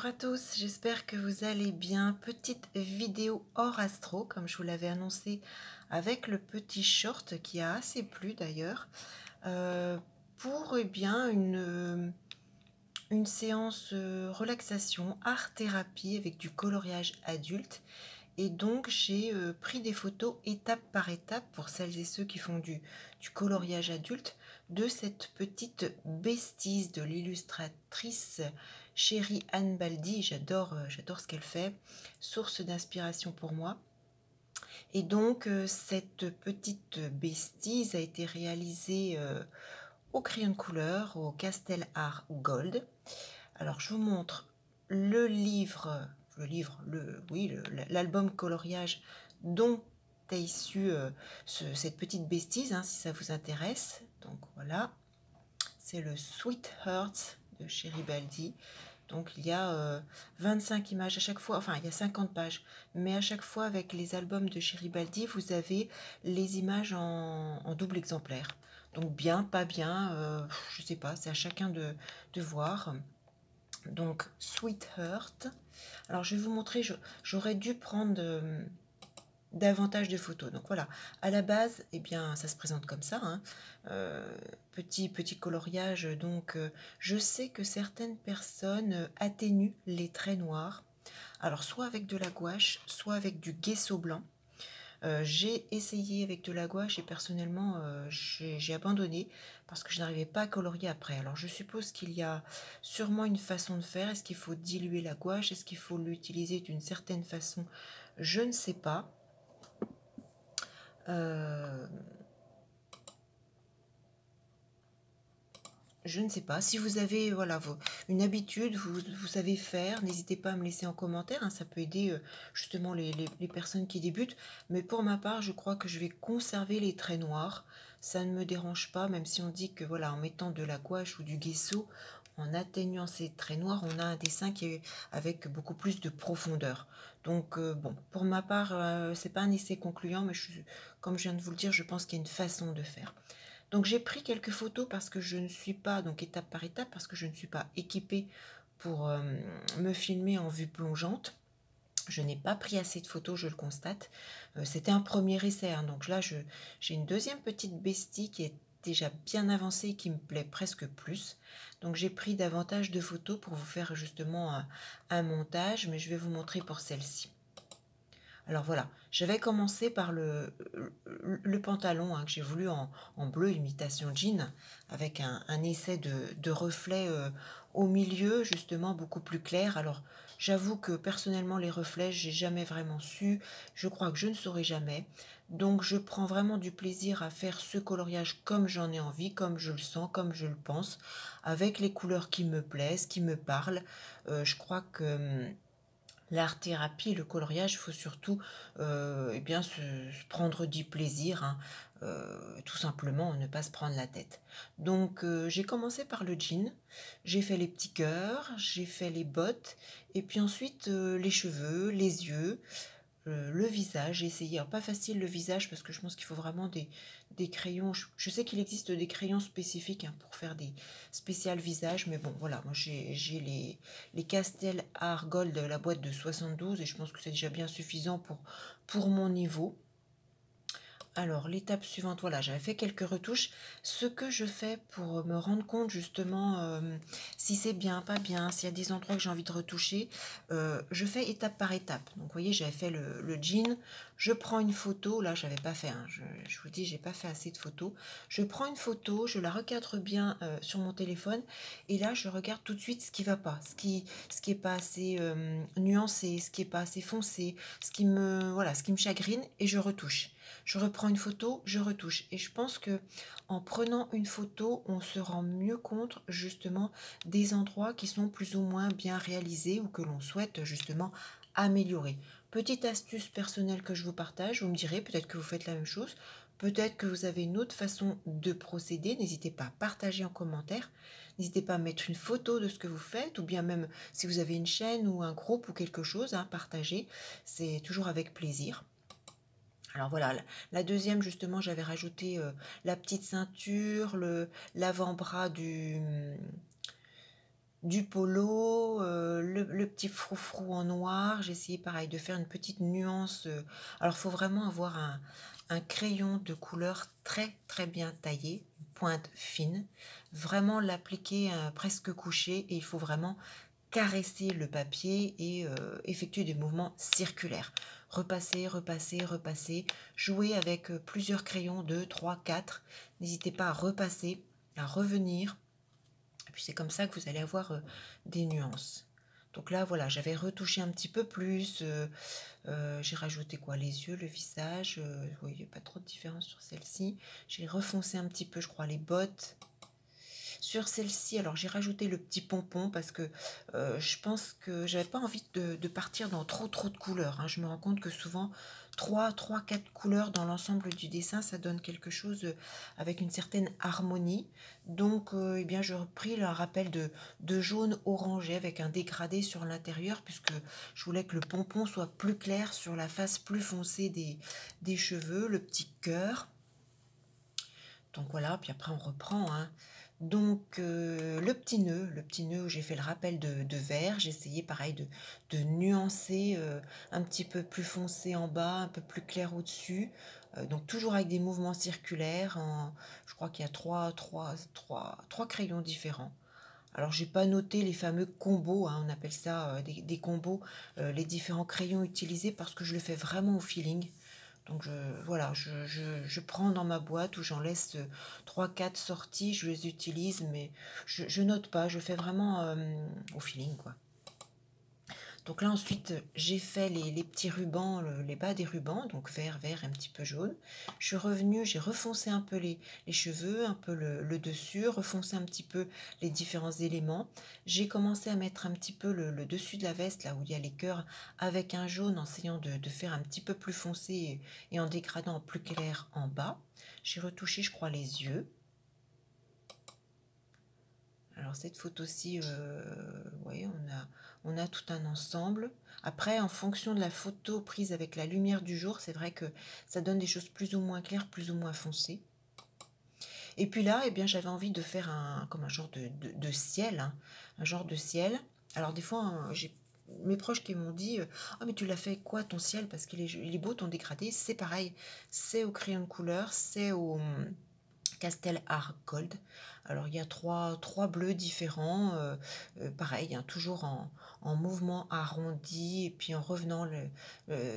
Bonjour à tous, j'espère que vous allez bien. Petite vidéo hors astro, comme je vous l'avais annoncé avec le petit short qui a assez plu d'ailleurs, pour bien une séance relaxation, art-thérapie avec du coloriage adulte. Et donc j'ai pris des photos étape par étape pour celles et ceux qui font du coloriage adulte de cette petite bestise de l'illustratrice chérie Anne Baldi. J'adore ce qu'elle fait, source d'inspiration pour moi. Et donc cette petite bestise a été réalisée au crayon de couleur, au Castel Art Gold. Alors je vous montre l'album coloriage dont est issue cette petite bestise, hein, si ça vous intéresse. Donc voilà, c'est le Sweet Hearts de Cheribaldi. Donc il y a 25 images à chaque fois, enfin il y a 50 pages, mais à chaque fois avec les albums de Cheribaldi, vous avez les images en double exemplaire. Donc bien, pas bien, je sais pas, c'est à chacun de voir. Donc Sweet Heart. Alors je vais vous montrer, j'aurais dû prendre davantage de photos. Donc voilà, à la base, eh bien, ça se présente comme ça, hein. Petit coloriage. Donc je sais que certaines personnes atténuent les traits noirs. Alors soit avec de la gouache, soit avec du gesso blanc. J'ai essayé avec de la gouache et personnellement j'ai abandonné parce que je n'arrivais pas à colorier après. Alors je suppose qu'il y a sûrement une façon de faire. Est-ce qu'il faut diluer la gouache? Est-ce qu'il faut l'utiliser d'une certaine façon? Je ne sais pas. Je ne sais pas. Si vous avez voilà, une habitude, vous savez faire, n'hésitez pas à me laisser en commentaire, hein, ça peut aider justement les personnes qui débutent. Mais pour ma part, je crois que je vais conserver les traits noirs. Ça ne me dérange pas, même si on dit que voilà, en mettant de la gouache ou du gesso, en atténuant ces traits noirs, on a un dessin qui est avec beaucoup plus de profondeur. Donc bon, pour ma part, c'est pas un essai concluant, mais comme je viens de vous le dire, je pense qu'il y a une façon de faire. Donc j'ai pris quelques photos parce que je ne suis pas, donc étape par étape, parce que je ne suis pas équipée pour me filmer en vue plongeante. Je n'ai pas pris assez de photos, je le constate. C'était un premier essai, hein, donc là j'ai une deuxième petite bestie qui est déjà bien avancée et qui me plaît presque plus. Donc j'ai pris davantage de photos pour vous faire justement un montage, mais je vais vous montrer pour celle-ci. Alors voilà, je vais commencer par le pantalon, hein, que j'ai voulu en bleu imitation jean, avec un essai de reflets au milieu, justement beaucoup plus clair. Alors j'avoue que personnellement les reflets, j'ai jamais vraiment su, je crois que je ne saurais jamais. Donc je prends vraiment du plaisir à faire ce coloriage comme j'en ai envie, comme je le sens, comme je le pense, avec les couleurs qui me plaisent, qui me parlent. Je crois que l'art-thérapie, le coloriage, il faut surtout eh bien, se prendre du plaisir, hein, tout simplement, ne pas se prendre la tête. Donc j'ai commencé par le jean, j'ai fait les petits cœurs, j'ai fait les bottes, et puis ensuite les cheveux, les yeux, le visage. J'ai essayé, alors pas facile le visage parce que je pense qu'il faut vraiment des crayons. Je sais qu'il existe des crayons spécifiques, hein, pour faire des spéciales visages, mais bon voilà, moi j'ai les Castel Art Gold, la boîte de 72, et je pense que c'est déjà bien suffisant pour mon niveau. Alors, l'étape suivante, voilà, j'avais fait quelques retouches. Ce que je fais pour me rendre compte justement si c'est bien, pas bien, s'il y a des endroits que j'ai envie de retoucher, je fais étape par étape. Donc, vous voyez, j'avais fait le jean, je prends une photo, là, j'avais pas fait, hein, je vous dis, j'ai pas fait assez de photos. Je prends une photo, je la recadre bien sur mon téléphone, et là, je regarde tout de suite ce qui va pas, ce qui est pas assez nuancé, ce qui est pas assez foncé, ce qui me chagrine, et je retouche. Je reprends une photo, je retouche. Et je pense que en prenant une photo, on se rend mieux compte justement des endroits qui sont plus ou moins bien réalisés ou que l'on souhaite justement améliorer. Petite astuce personnelle que je vous partage, vous me direz peut-être que vous faites la même chose, peut-être que vous avez une autre façon de procéder, n'hésitez pas à partager en commentaire, n'hésitez pas à mettre une photo de ce que vous faites, ou bien même si vous avez une chaîne ou un groupe ou quelque chose, hein, partager, c'est toujours avec plaisir. Alors voilà, la deuxième, justement, j'avais rajouté la petite ceinture, l'avant-bras du polo, le petit froufrou en noir. J'ai essayé pareil de faire une petite nuance. Alors, il faut vraiment avoir un crayon de couleur très très bien taillé, pointe fine, vraiment l'appliquer presque couché et il faut vraiment caresser le papier et effectuer des mouvements circulaires. Repasser, repasser, repasser, jouer avec plusieurs crayons, 2, 3, 4. N'hésitez pas à repasser, à revenir. Et puis c'est comme ça que vous allez avoir des nuances. Donc là, voilà, j'avais retouché un petit peu plus. J'ai rajouté quoi? Les yeux, le visage. Oui, il n'y a pas trop de différence sur celle-ci. J'ai refoncé un petit peu, je crois, les bottes. Sur celle-ci, alors j'ai rajouté le petit pompon parce que je pense que j'avais pas envie de partir dans trop de couleurs, hein. Je me rends compte que souvent 4 couleurs dans l'ensemble du dessin, ça donne quelque chose avec une certaine harmonie. Donc eh bien, je repris le rappel de jaune orangé avec un dégradé sur l'intérieur puisque je voulais que le pompon soit plus clair sur la face plus foncée des cheveux, le petit cœur. Donc voilà, puis après on reprend, hein. Donc le petit nœud où j'ai fait le rappel de vert, j'ai essayé pareil de nuancer un petit peu plus foncé en bas, un peu plus clair au-dessus. Donc toujours avec des mouvements circulaires. Je crois qu'il y a trois crayons différents. Alors j'ai pas noté les fameux combos, hein, on appelle ça des combos, les différents crayons utilisés parce que je le fais vraiment au feeling. Donc voilà, je prends dans ma boîte où j'en laisse 3-4 sorties, je les utilise, mais je note pas, je fais vraiment au feeling, quoi. Donc là ensuite j'ai fait les petits rubans, les bas des rubans, donc vert, vert, un petit peu jaune. Je suis revenue, j'ai refoncé un peu les cheveux, un peu le dessus, refoncé un petit peu les différents éléments. J'ai commencé à mettre un petit peu le dessus de la veste, là où il y a les cœurs, avec un jaune, en essayant de faire un petit peu plus foncé et en dégradant en plus clair en bas. J'ai retouché, je crois, les yeux. Alors cette photo-ci, voyez, on a tout un ensemble. Après, en fonction de la photo prise avec la lumière du jour, c'est vrai que ça donne des choses plus ou moins claires, plus ou moins foncées. Et puis là, eh bien, j'avais envie de faire comme un genre de ciel, hein, un genre de ciel. Alors des fois, hein, j'ai mes proches qui m'ont dit «Ah mais tu l'as fait quoi ton ciel? Parce qu'il est beau ton dégradé». C'est pareil, c'est au crayon de couleur, c'est au Castel Art Gold. Alors il y a trois bleus différents, pareil, hein, toujours en mouvement arrondi, et puis en revenant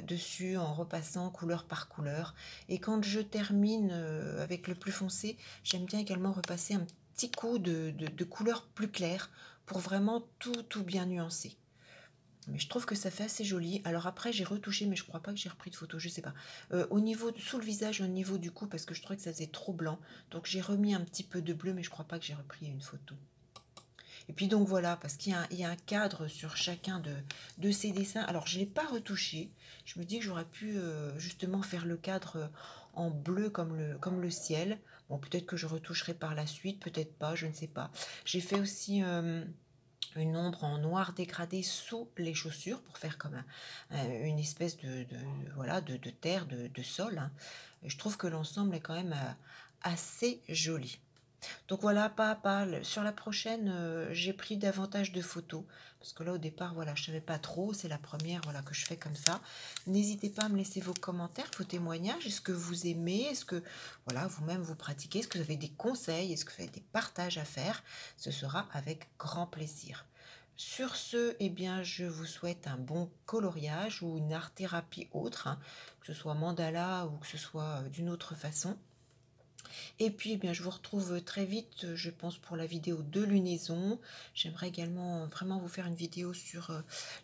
dessus, en repassant couleur par couleur. Et quand je termine avec le plus foncé, j'aime bien également repasser un petit coup de couleur plus claire pour vraiment tout bien nuancer. Mais je trouve que ça fait assez joli. Alors après, j'ai retouché, mais je crois pas que j'ai repris de photo, je sais pas. Au niveau, sous le visage, au niveau du cou, parce que je trouvais que ça faisait trop blanc. Donc j'ai remis un petit peu de bleu, mais je crois pas que j'ai repris une photo. Et puis donc voilà, parce qu'il y a un cadre sur chacun de ces dessins. Alors je ne l'ai pas retouché. Je me dis que j'aurais pu justement faire le cadre en bleu comme le ciel. Bon, peut-être que je retoucherai par la suite, peut-être pas, je ne sais pas. J'ai fait aussi une ombre en noir dégradé sous les chaussures pour faire comme une espèce voilà, de terre, de sol, hein. Et je trouve que l'ensemble est quand même assez joli. Donc voilà, pas à pas. Sur la prochaine, j'ai pris davantage de photos. Parce que là, au départ, voilà, je ne savais pas trop. C'est la première, voilà, que je fais comme ça. N'hésitez pas à me laisser vos commentaires, vos témoignages. Est-ce que vous aimez? Est-ce que, voilà, vous-même vous pratiquez? Est-ce que vous avez des conseils? Est-ce que vous avez des partages à faire? Ce sera avec grand plaisir. Sur ce, eh bien, je vous souhaite un bon coloriage ou une art-thérapie autre, hein, que ce soit mandala ou que ce soit d'une autre façon. Et puis, eh bien, je vous retrouve très vite, je pense, pour la vidéo de lunaison. J'aimerais également vraiment vous faire une vidéo sur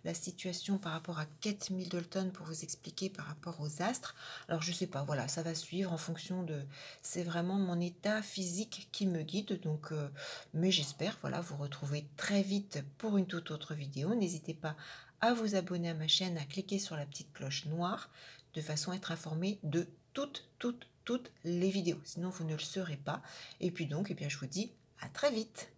la situation par rapport à Kate Middleton pour vous expliquer par rapport aux astres. Alors, je sais pas, voilà, ça va suivre en fonction de... C'est vraiment mon état physique qui me guide. Donc, mais j'espère, voilà, vous retrouver très vite pour une toute autre vidéo. N'hésitez pas à vous abonner à ma chaîne, à cliquer sur la petite cloche noire de façon à être informé de toutes les vidéos. Sinon, vous ne le serez pas. Et puis donc, eh bien, je vous dis à très vite.